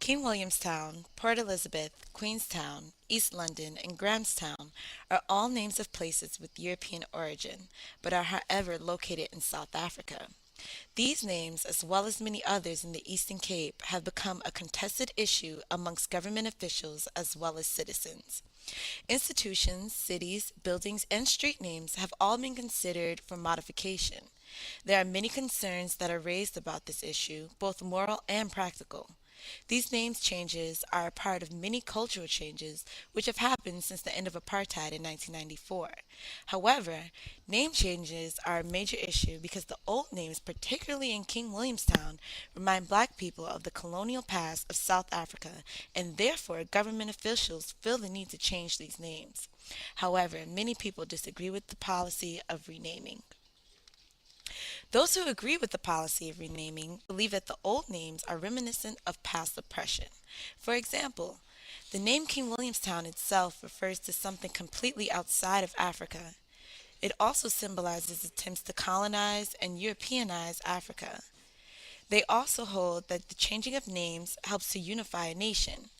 King Williamstown, Port Elizabeth, Queenstown, East London, and Grahamstown are all names of places with European origin, but are however located in South Africa. These names, as well as many others in the Eastern Cape, have become a contested issue amongst government officials as well as citizens. Institutions, cities, buildings, and street names have all been considered for modification. There are many concerns that are raised about this issue, both moral and practical. These names changes are a part of many cultural changes which have happened since the end of apartheid in 1994. However, name changes are a major issue because the old names, particularly in King Williamstown, remind black people of the colonial past of South Africa, and therefore government officials feel the need to change these names. However, many people disagree with the policy of renaming. Those who agree with the policy of renaming believe that the old names are reminiscent of past oppression. For example, the name King Williamstown itself refers to something completely outside of Africa. It also symbolizes attempts to colonize and Europeanize Africa. They also hold that the changing of names helps to unify a nation.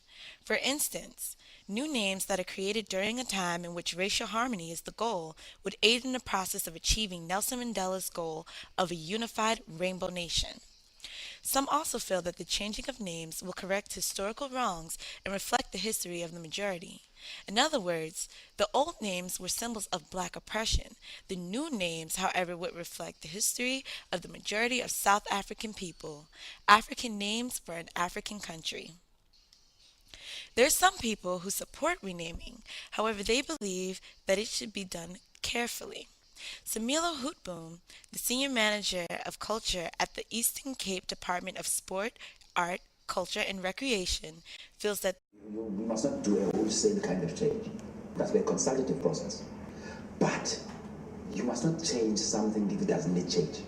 For instance, new names that are created during a time in which racial harmony is the goal would aid in the process of achieving Nelson Mandela's goal of a unified rainbow nation. Some also feel that the changing of names will correct historical wrongs and reflect the history of the majority. In other words, the old names were symbols of black oppression. The new names, however, would reflect the history of the majority of South African people, African names for an African country. There are some people who support renaming, however, they believe that it should be done carefully. Samilo Hootboom, the senior manager of culture at the Eastern Cape Department of Sport, Art, Culture, and Recreation, feels that We must not do a wholesale kind of change. That's a consultative process. But you must not change something if it doesn't need change.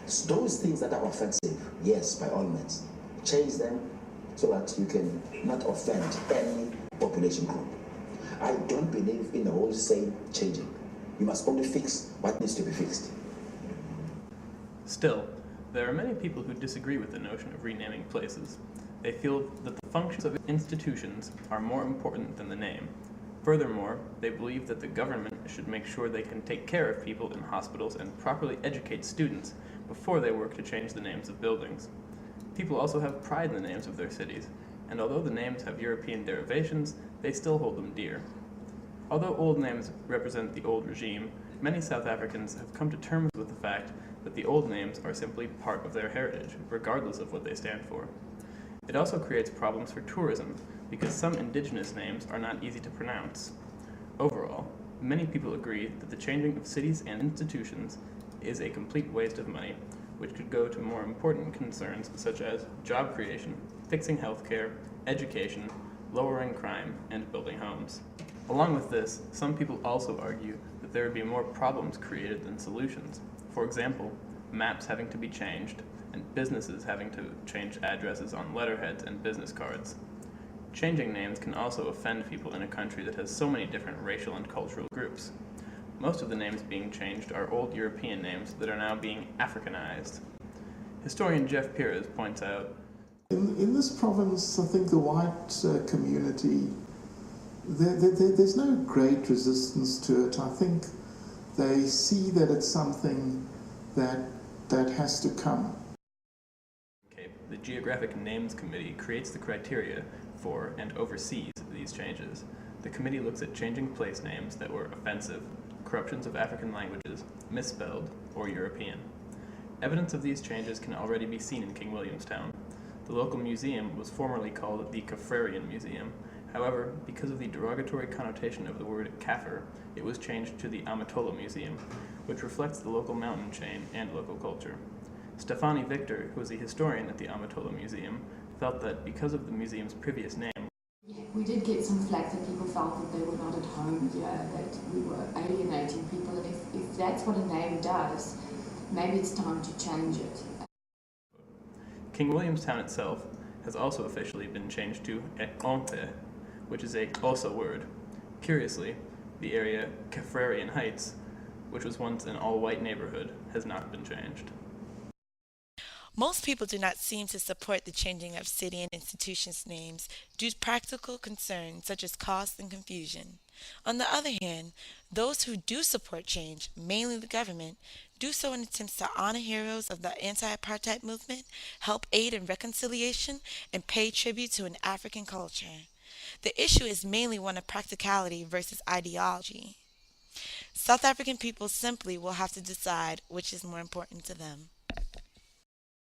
So those things that are offensive, yes, by all means, change them so that you can not offend any population group. I don't believe in a wholesale changing. You must only fix what needs to be fixed. Still, there are many people who disagree with the notion of renaming places. They feel that the functions of institutions are more important than the name. Furthermore, they believe that the government should make sure they can take care of people in hospitals and properly educate students before they work to change the names of buildings. People also have pride in the names of their cities, and although the names have European derivations, they still hold them dear. Although old names represent the old regime, many South Africans have come to terms with the fact that the old names are simply part of their heritage, regardless of what they stand for. It also creates problems for tourism, because some indigenous names are not easy to pronounce. Overall, many people agree that the changing of cities and institutions is a complete waste of money, which could go to more important concerns such as job creation, fixing healthcare, education, lowering crime, and building homes. Along with this, some people also argue that there would be more problems created than solutions. For example, maps having to be changed, and businesses having to change addresses on letterheads and business cards. Changing names can also offend people in a country that has so many different racial and cultural groups. Most of the names being changed are old European names that are now being Africanized. Historian Jeff Pires points out, In this province, I think the white community, there's no great resistance to it. I think they see that it's something that has to come. The Geographic Names Committee creates the criteria for and oversees these changes. The committee looks at changing place names that were offensive, corruptions of African languages, misspelled, or European. Evidence of these changes can already be seen in King Williamstown. The local museum was formerly called the Kaffrarian Museum. However, because of the derogatory connotation of the word Kaffir, it was changed to the Amatola Museum, which reflects the local mountain chain and local culture. Stefani Victor, who is a historian at the Amatola Museum, felt that because of the museum's previous name, we did get some flack that people felt that they were not at home here, that we were alienating people, and if that's what a name does, maybe it's time to change it. King Williamstown itself has also officially been changed to Ekonte, which is a Xhosa word. Curiously, the area Kaffrarian Heights, which was once an all-white neighborhood, has not been changed. Most people do not seem to support the changing of city and institutions' names due to practical concerns such as cost and confusion. On the other hand, those who do support change, mainly the government, do so in attempts to honor heroes of the anti-apartheid movement, help aid in reconciliation, and pay tribute to an African culture. The issue is mainly one of practicality versus ideology. South African people simply will have to decide which is more important to them.